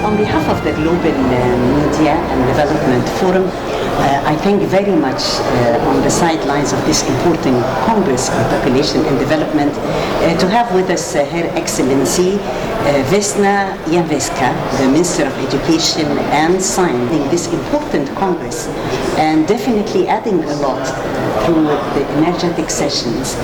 on behalf of the Global Media and Development Forum, I thank very much on the sidelines of this important Congress on Population and Development to have with us Her Excellency Vesna Janevska, the Minister of Education and Science, in this important Congress, and definitely adding a lot through the energetic sessions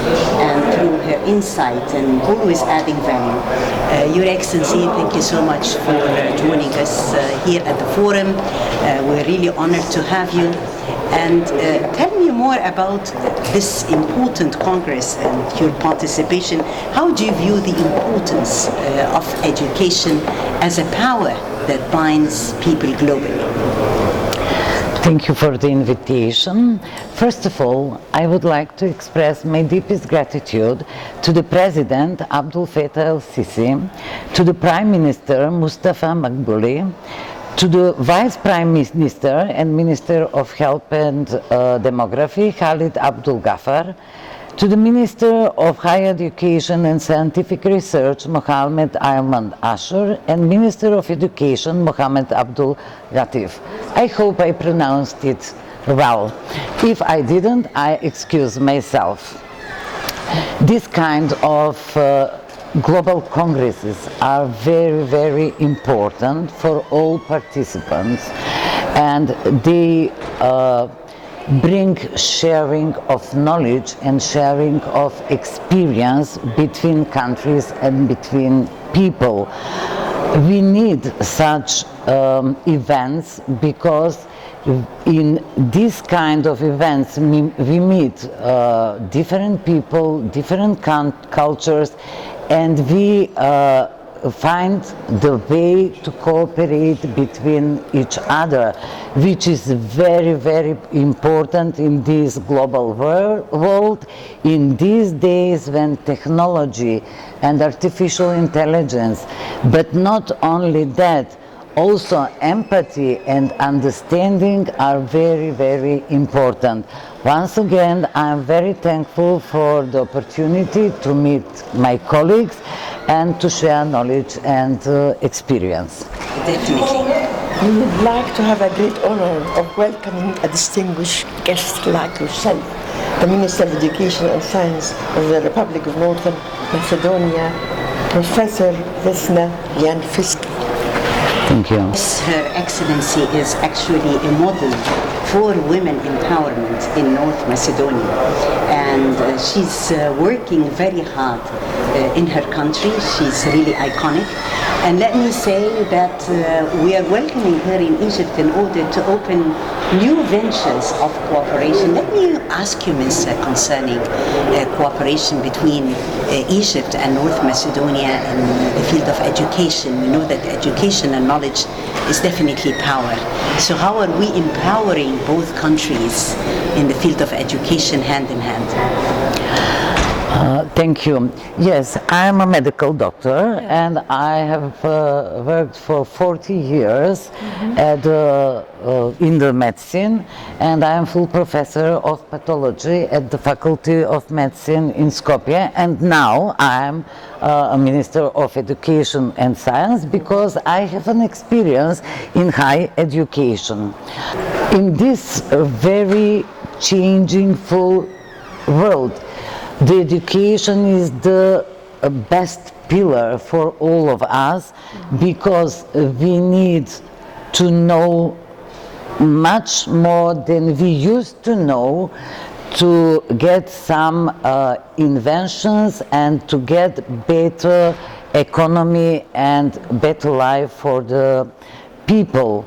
and through her insight and always adding value. Your Excellency, thank you so much for joining us here at the forum. We're really honored to have you. And tell me more about this important Congress and your participation. How do you view the importance of education as a power that binds people globally? Thank you for the invitation. First of all, I would like to express my deepest gratitude to the President Abdul Fattah el-Sisi, to the Prime Minister Mustafa Makbuli, to the Vice Prime Minister and Minister of Health and Demography Khalid Abdul Ghaffar, to the Minister of Higher Education and Scientific Research Mohammed Ahmad Asher, and Minister of Education Mohammed Abdul Latif. I hope I pronounced it well. If I didn't, I excuse myself. This kind of global congresses are very, very important for all participants, and they bring sharing of knowledge and sharing of experience between countries and between people. We need such events because in this kind of events we meet different people, different cultures, and we find the way to cooperate between each other, which is very, very important in this global world, in these days when technology and artificial intelligence, but not only that, also empathy and understanding are very, very important. Once again, I'm very thankful for the opportunity to meet my colleagues and to share knowledge and experience. Definitely. We would like to have a great honor of welcoming a distinguished guest like yourself, the Minister of Education and Science of the Republic of Northern Macedonia, Professor Vesna Janevska. Thank you. Her Excellency is actually a model for women empowerment in North Macedonia, and she's working very hard in her country. She's really iconic, and let me say that we are welcoming her in Egypt in order to open new ventures of cooperation. Let me ask you, Ms. concerning cooperation between Egypt and North Macedonia in the field of education. We know that education and knowledge is definitely power. So how are we empowering both countries in the field of education hand in hand? Thank you. Yes, I am a medical doctor, and I have worked for 40 years at, in the medicine, and I am full professor of pathology at the Faculty of Medicine in Skopje, and now I am a Minister of Education and Science because I have an experience in higher education. In this very changing full world, the education is the best pillar for all of us because we need to know much more than we used to know to get some inventions and to get better economy and better life for the people.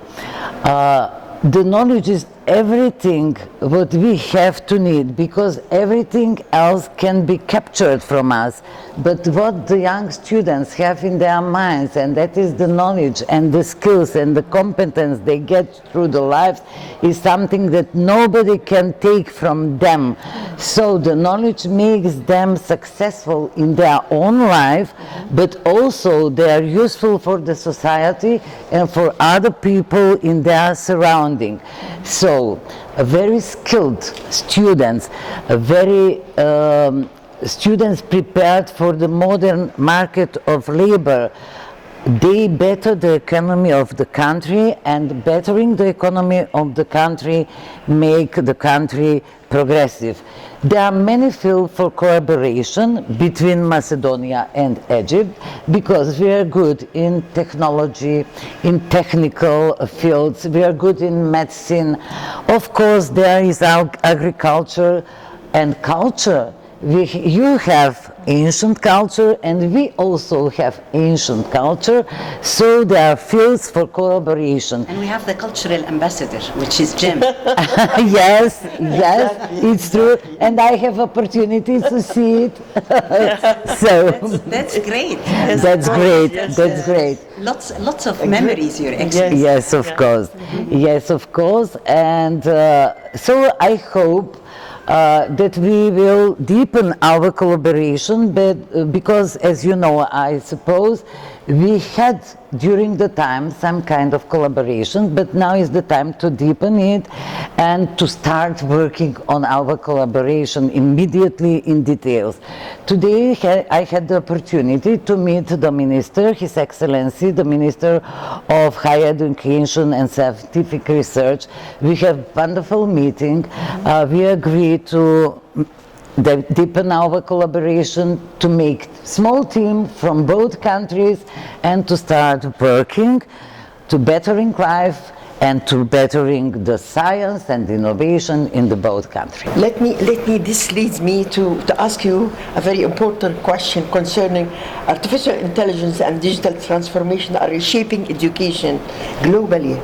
The knowledge is everything what we have to need, because everything else can be captured from us. But what the young students have in their minds, and that is the knowledge and the skills and the competence they get through the lives, is something that nobody can take from them. So the knowledge makes them successful in their own life, but also they are useful for the society and for other people in their surrounding. So very skilled students, students prepared for the modern market of labor they better the economy of the country, and bettering the economy of the country make the country progressive. There are many fields for collaboration between Macedonia and Egypt because we are good in technology, in technical fields, we are good in medicine. Of course, there is agriculture and culture. You have ancient culture and we also have ancient culture, so there are fields for collaboration. And we have the cultural ambassador, which is Jim. Yes, it's true, and I have opportunity to see it. So that's great. That's great. That's great. Lots of memories, Your Excellency. Yes, of course. Yes, of course. And so I hope that we will deepen our collaboration, but because, as you know, I suppose we had during the time some kind of collaboration, but now is the time to deepen it and to start working on our collaboration immediately in details. Today I had the opportunity to meet the Minister, His Excellency, the Minister of Higher Education and Scientific Research. We have a wonderful meeting. We agreed to deepen our collaboration, to make small team from both countries and to start working to bettering life and to bettering the science and innovation in the both countries. This leads me to ask you a very important question concerning artificial intelligence and digital transformation are reshaping education globally.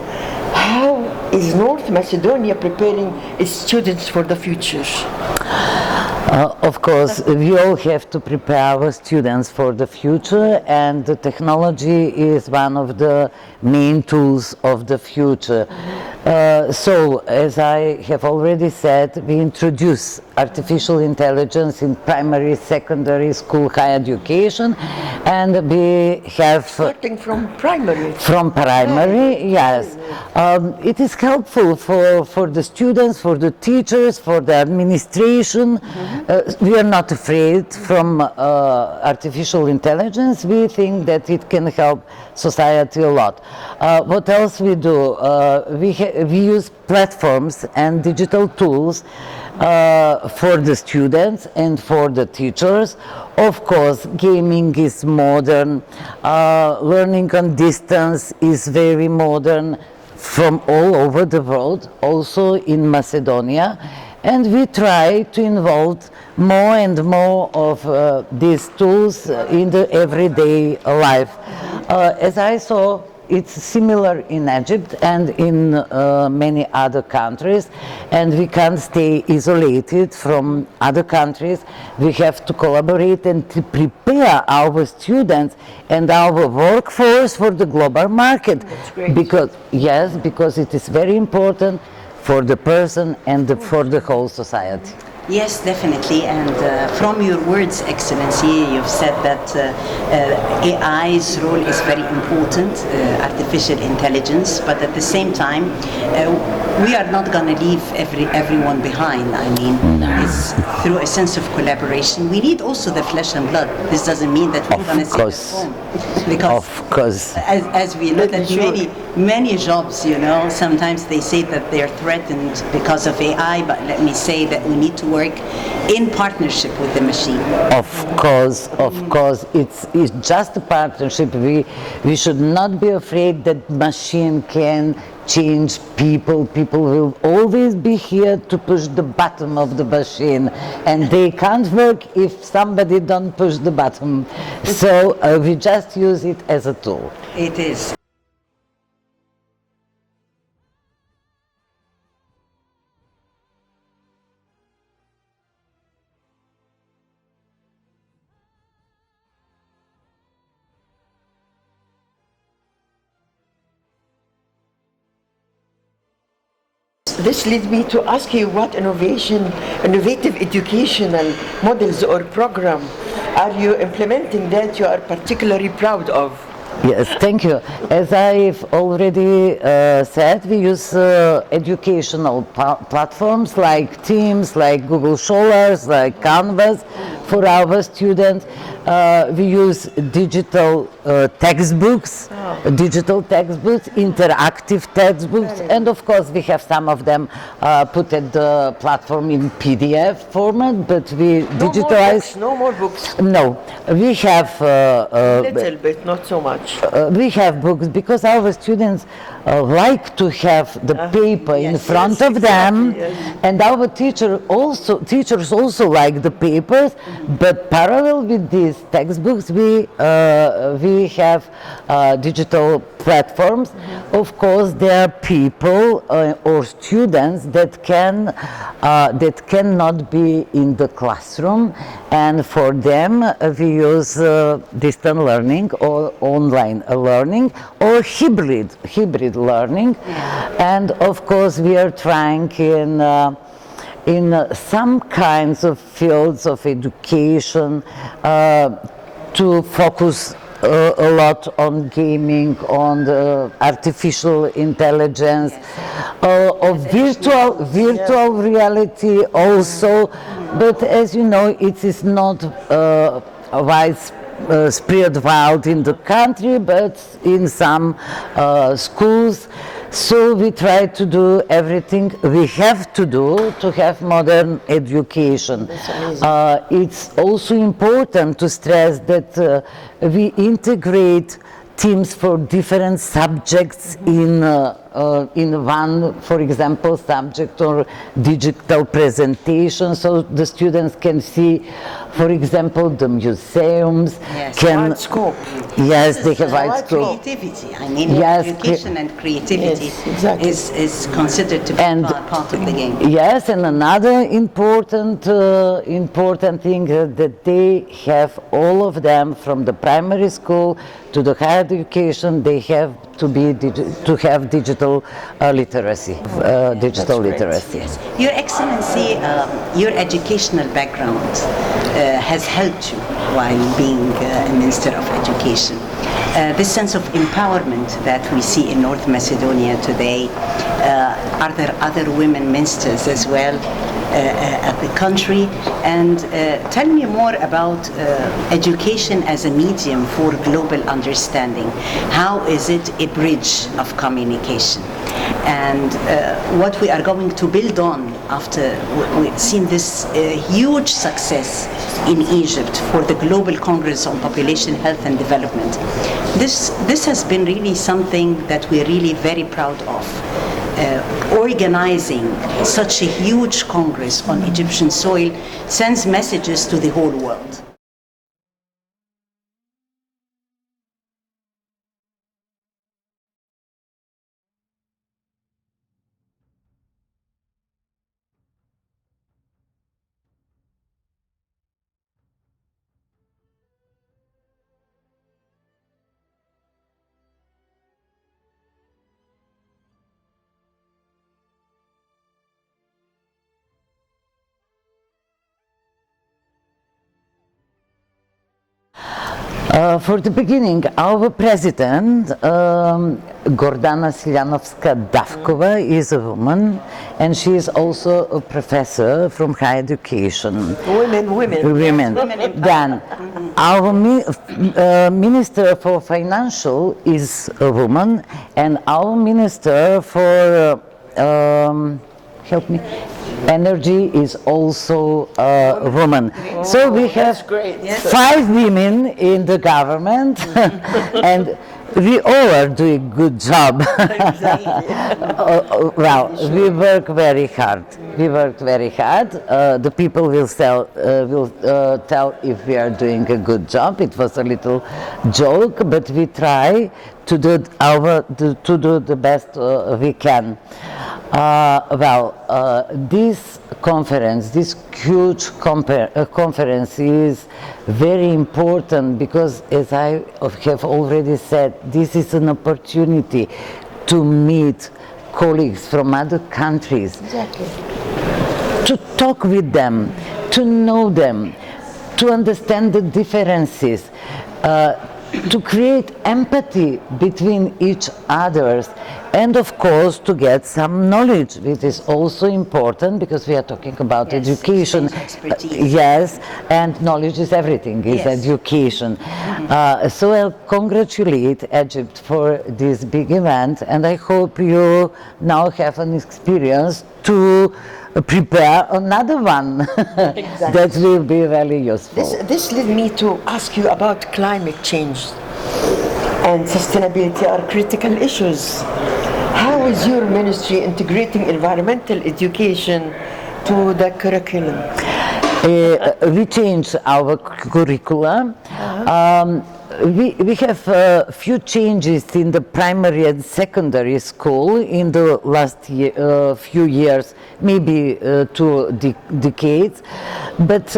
How is North Macedonia preparing its students for the future? Of course, we all have to prepare our students for the future, and the technology is one of the main tools of the future. So, as I have already said, we introduce artificial intelligence in primary, secondary school, higher education, and we have... Starting from primary? From primary, yes. It is helpful for the students, for the teachers, for the administration. We are not afraid from artificial intelligence. We think that it can help society a lot. What else we do? We use platforms and digital tools for the students and for the teachers. Of course, gaming is modern, learning on distance is very modern from all over the world, also in Macedonia. And we try to involve more and more of these tools in the everyday life. As I saw, it's similar in Egypt and in many other countries, and we can't stay isolated from other countries. We have to collaborate and to prepare our students and our workforce for the global market. That's great. Because it is very important for the person and for the whole society. Yes, definitely. And from your words, Excellency, you've said that AI's role is very important, artificial intelligence, but at the same time, we are not going to leave everyone behind. I mean, it's through a sense of collaboration. We need also the flesh and blood. This doesn't mean that we're going to sit at home. Because of course, as we look at many jobs, you know, sometimes they say that they're threatened because of AI, but let me say that we need to work in partnership with the machine. Of course, it's just a partnership. We should not be afraid that machine can change people. People will always be here to push the button of the machine, and they can't work if somebody don't push the button. So we just use it as a tool. It is. This leads me to ask you what innovative educational models or program are you implementing that you are particularly proud of? Yes, thank you. As I've already said, we use educational platforms like Teams, like Google Scholars, like Canvas for our students. We use digital textbooks, interactive textbooks, and of course we have some of them put at the platform in PDF format, but we digitalize. No more books. No, we have Little bit, not so much. we have books because our students like to have the paper in front of them, and our teachers also like the papers. But parallel with these textbooks, we have digital platforms. Of course, there are people or students that cannot be in the classroom, and for them we use distance learning or online learning or hybrid learning. And of course we are trying in some kinds of fields of education to focus a lot on gaming, on the artificial intelligence, of virtual reality also. But as you know, it is not spread wide in the country, but in some schools. So we try to do everything we have to do to have modern education. It's also important to stress that we integrate teams for different subjects in one, for example, subject or digital presentation, so the students can see, for example, the museums. Yes, wide scope. Yes, they have wide scope. Creativity. I mean, Yes, education and creativity exactly. is considered to be part of the game. Yes, and another important thing that they have, all of them from the primary school to the higher education, they have to have digital literacy. Literacy. Yes. Your Excellency, your educational background has helped you while being a Minister of Education. This sense of empowerment that we see in North Macedonia today, are there other women ministers as well at the country? And tell me more about education as a medium for global understanding. How is it a bridge of communication? And what we are going to build on after we've seen this huge success in Egypt for the Global Congress on Population Health and Development. This has been really something that we're really very proud of. Organizing such a huge Congress on Egyptian soil sends messages to the whole world. For the beginning, our president, Gordana Siljanovska-Davkova, is a woman, and she is also a professor from higher education. Women. Then, our Minister for Financial is a woman, and our Minister for, help me, Energy is also a woman. So we have 5 women in the government, and we all are doing a good job. Well, we work very hard. The people will tell if we are doing a good job. It was a little joke, but we try to do the best we can. This conference, this huge conference is very important because, as I have already said, this is an opportunity to meet colleagues from other countries, to talk with them, to know them, to understand the differences, to create empathy between each others, and of course to get some knowledge, which is also important because we are talking about education. Yes, and knowledge is everything, is education. So I congratulate Egypt for this big event, and I hope you now have an experience to prepare another one that will be very useful. This led me to ask you about climate change and sustainability are critical issues. How is your ministry integrating environmental education to the curriculum? We changed our curricula. We have a few changes in the primary and secondary school in the last few years, maybe 2 decades, but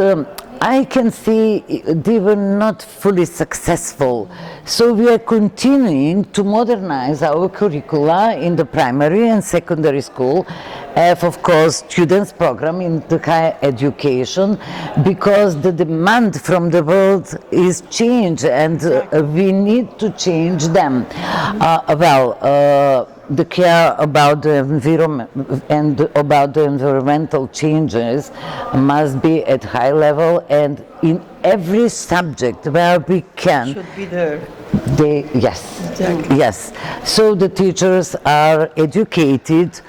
I can say they were not fully successful. So we are continuing to modernize our curricula in the primary and secondary school, have of course students program in the higher education, because the demand from the world is changed and we need to change them. The care about the environment and about the environmental changes must be at high level, and in every subject where we can. Should be there. Yes. So the teachers are educated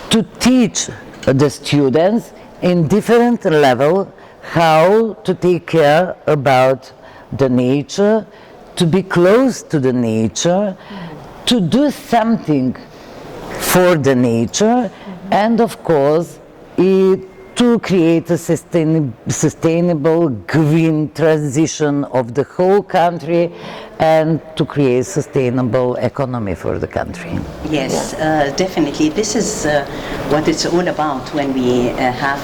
to teach the students in different level how to take care about the nature, to be close to the nature, to do something for the nature, and of course to create a sustainable green transition of the whole country and to create sustainable economy for the country. Yes, definitely. This is what it's all about when we have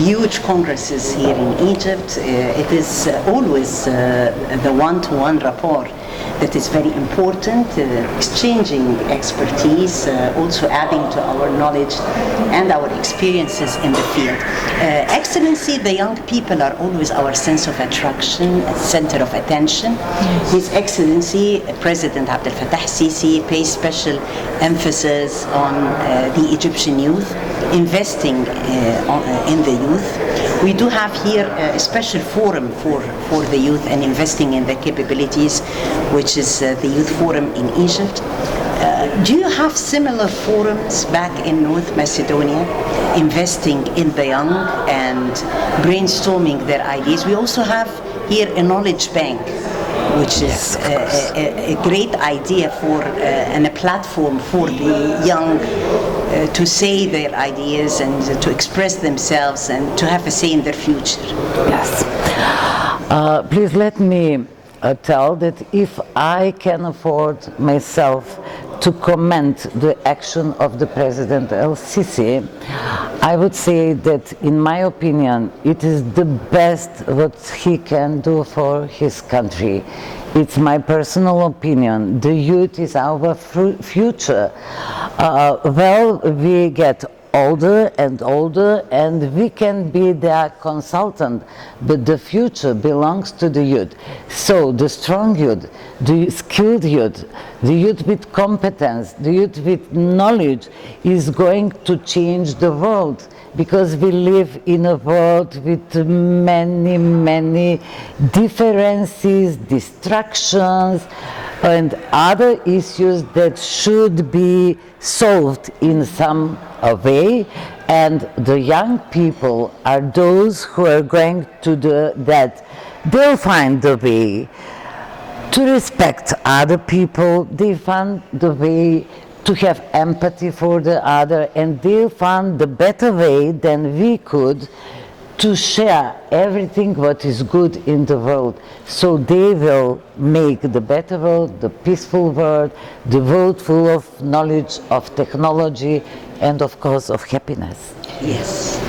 huge congresses here in Egypt. It is always the one-to-one rapport that is very important, exchanging expertise, also adding to our knowledge and our experiences in the field. Excellency, the young people are always our sense of attraction, center of attention. His Excellency, President Abdel Fattah Sisi, pays special emphasis on the Egyptian youth, investing in the youth. We do have here a special forum for the youth and investing in their capabilities, which is the Youth Forum in Egypt. Do you have similar forums back in North Macedonia, investing in the young and brainstorming their ideas? We also have here a knowledge bank, which is a great idea for and a platform for the young to say their ideas and to express themselves and to have a say in their future. Yes. Please let me tell that if I can afford myself to comment the action of the President El-Sisi, I would say that in my opinion it is the best what he can do for his country. It's my personal opinion. The youth is our future. We get older and older and we can be their consultant, but the future belongs to the youth. So the strong youth, the skilled youth, the youth with competence, the youth with knowledge is going to change the world, because we live in a world with many differences, distractions and other issues that should be solved in some way, and the young people are those who are going to do that. They'll find the way to respect other people, they find the way to have empathy for the other, and they'll find the better way than we could to share everything what is good in the world. So they will make the better world, the peaceful world, the world full of knowledge, of technology, and of course of happiness. Yes.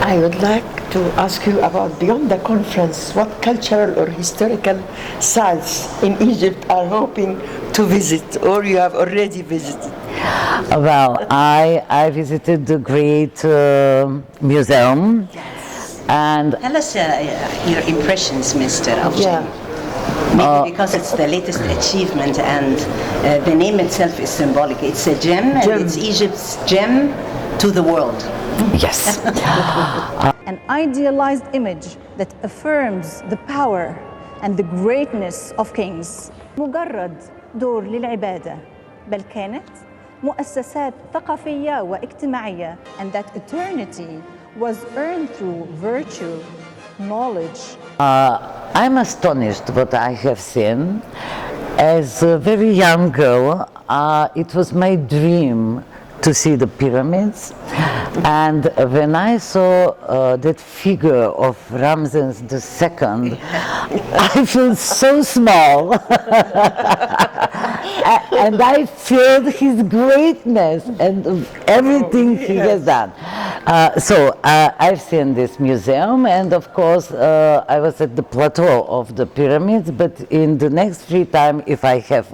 I would like to ask you about, beyond the conference, what cultural or historical sites in Egypt are hoping to visit, or you have already visited? Well, I visited the great museum. Yes. And tell us your impressions, Mr. Afshan. Maybe because it's the latest achievement and the name itself is symbolic. It's a gem, and it's Egypt's gem to the world. Yes. An idealized image that affirms the power and the greatness of kings. مجرد دور للعبادة، بل كانت مؤسسات ثقافية واجتماعية, and that eternity was earned through virtue, knowledge. I'm astonished what I have seen. As a very young girl, it was my dream to see the pyramids, and when I saw that figure of Ramses II, I felt so small, and I felt his greatness and everything he has done. So I've seen this museum, and of course I was at the plateau of the pyramids, but in the next free time, if I have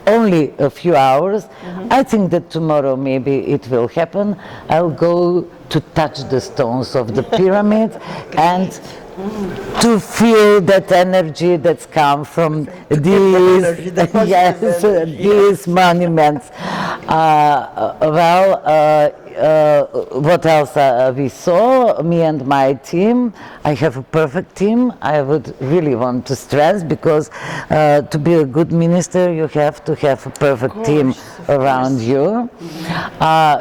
only a few hours, I think that tomorrow maybe it will happen. I'll go to touch the stones of the pyramids and to feel that energy that's come from these, these monuments. What else we saw? Me and my team. I have a perfect team. I would really want to stress, because to be a good minister, you have to have a perfect team around you.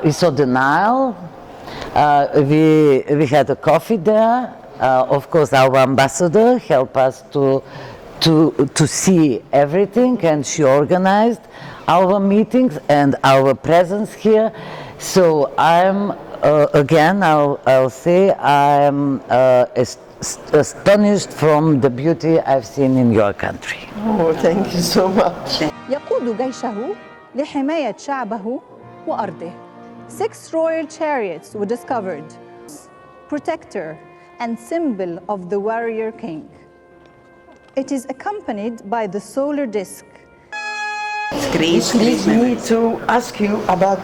We saw the Nile. We had a coffee there. Of course, our ambassador helped us to see everything, and she organized our meetings and our presence here. So I'm again, I'll say I'm astonished from the beauty I've seen in your country. Oh, thank you so much. يقود جيشه لحماية شعبه وأرضه. 6 royal chariots were discovered, protector and symbol of the warrior king. It is accompanied by the solar disk. This leads me to ask you about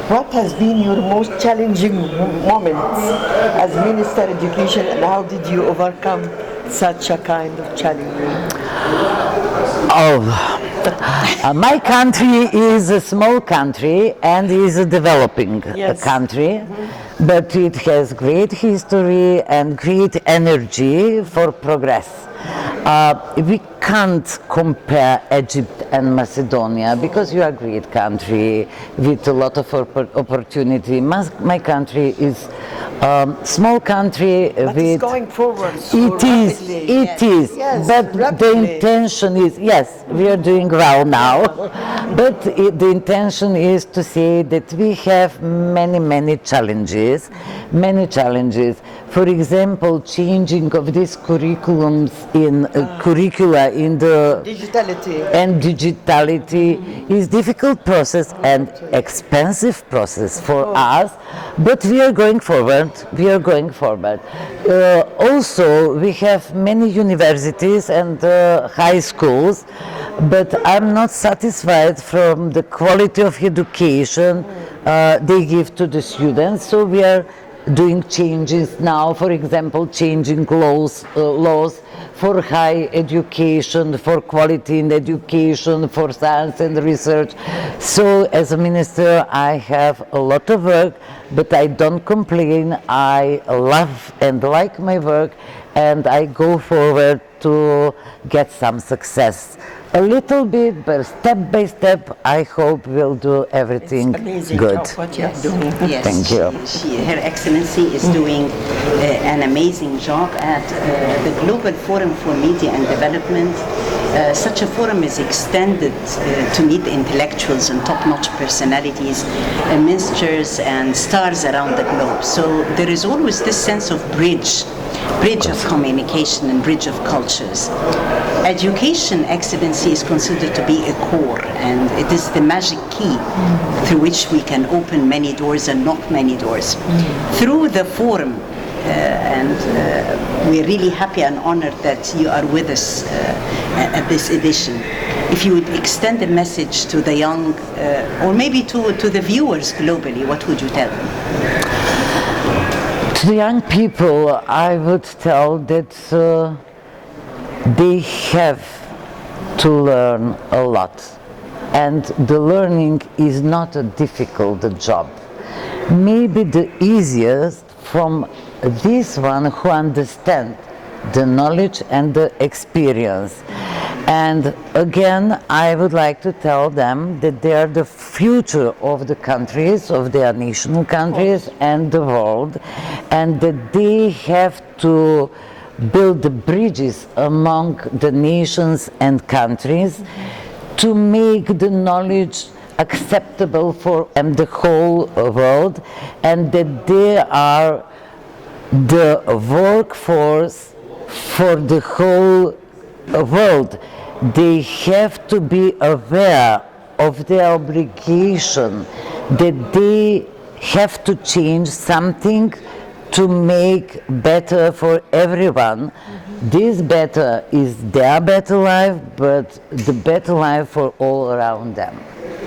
what has been your most challenging moment as Minister of Education, and how did you overcome such a kind of challenge? My country is a small country and is a developing country, but it has great history and great energy for progress. We can't compare Egypt and Macedonia, because you are a great country with a lot of opportunity. My country is small country. But it's going forward. It is. Yes, but the intention is, yes, we are doing well now. But the intention is to say that we have many challenges. For example, changing of these curriculums in curricula in the digitality is difficult process and expensive process for us, but we are going forward. Also, we have many universities and high schools, but I'm not satisfied from the quality of education they give to the students. So we are doing changes now, for example, changing laws for high education, for quality in education, for science and research. So as a minister, I have a lot of work, but I don't complain. I love and like my work, and I go forward to get some success. A little bit, but step by step, I hope we'll do everything good. What you're doing. Yes, Thank you. Her Excellency is doing an amazing job at the Global Forum for Media and Development. Such a forum is extended to meet intellectuals and top-notch personalities, ministers and stars around the globe. So there is always this sense of bridge of communication and bridge of cultures. Education, Excellency, is considered to be a core, and it is the magic key through which we can open many doors and knock many doors. Through the forum, we're really happy and honored that you are with us at this edition. If you would extend a message to the young, or maybe to the viewers globally, what would you tell them? To the young people, I would tell that they have to learn a lot. And the learning is not a difficult job. Maybe the easiest from this one who understand the knowledge and the experience. And again, I would like to tell them that they are the future of the countries, of their national countries and the world, and that they have to build the bridges among the nations and countries to make the knowledge acceptable for the whole world, and that they are the workforce for the whole world. They have to be aware of their obligation, that they have to change something to make better for everyone. This better is their better life, but the better life for all around them.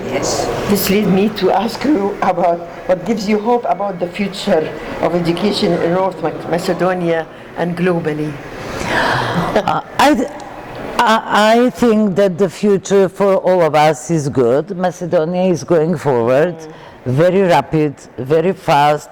Yes. This leads me to ask you about what gives you hope about the future of education in North Macedonia and globally. I think that the future for all of us is good. Macedonia is going forward, very rapid, very fast,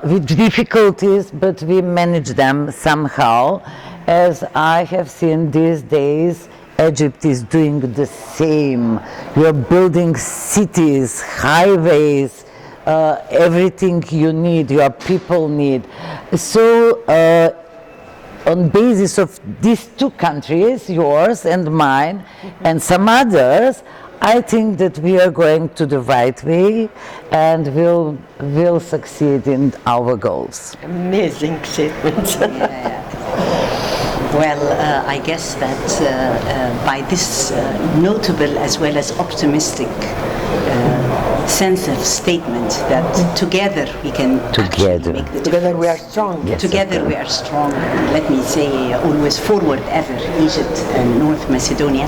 with difficulties, but we manage them somehow. As I have seen these days, Egypt is doing the same. You are building cities, highways, everything you need, your people need. So, on basis of these two countries, yours and mine, and some others, I think that we are going to the right way and will succeed in our goals. Amazing statements. Well, I guess that by this notable as well as optimistic sense of statement that together we can actually make the Together difference. we are strong. Yes, Together we are strong. Let me say always forward ever, Egypt and North Macedonia.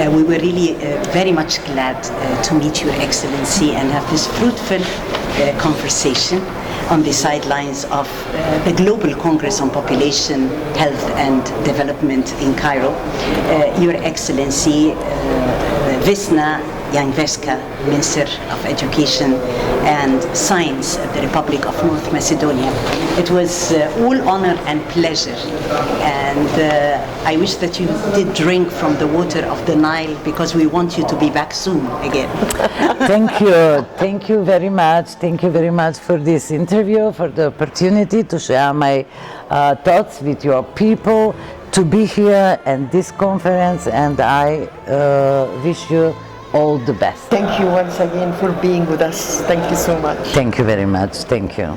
We were really very much glad to meet Your Excellency and have this fruitful conversation on the sidelines of the Global Congress on Population, Health and Development in Cairo. Your Excellency, Vesna, Janevska, Minister of Education and Science of the Republic of North Macedonia. It was all honor and pleasure, and I wish that you did drink from the water of the Nile, because we want you to be back soon again. Thank you very much for this interview, for the opportunity to share my thoughts with your people, to be here at this conference, and I wish you all the best. Thank you once again for being with us. Thank you so much. Thank you very much. Thank you.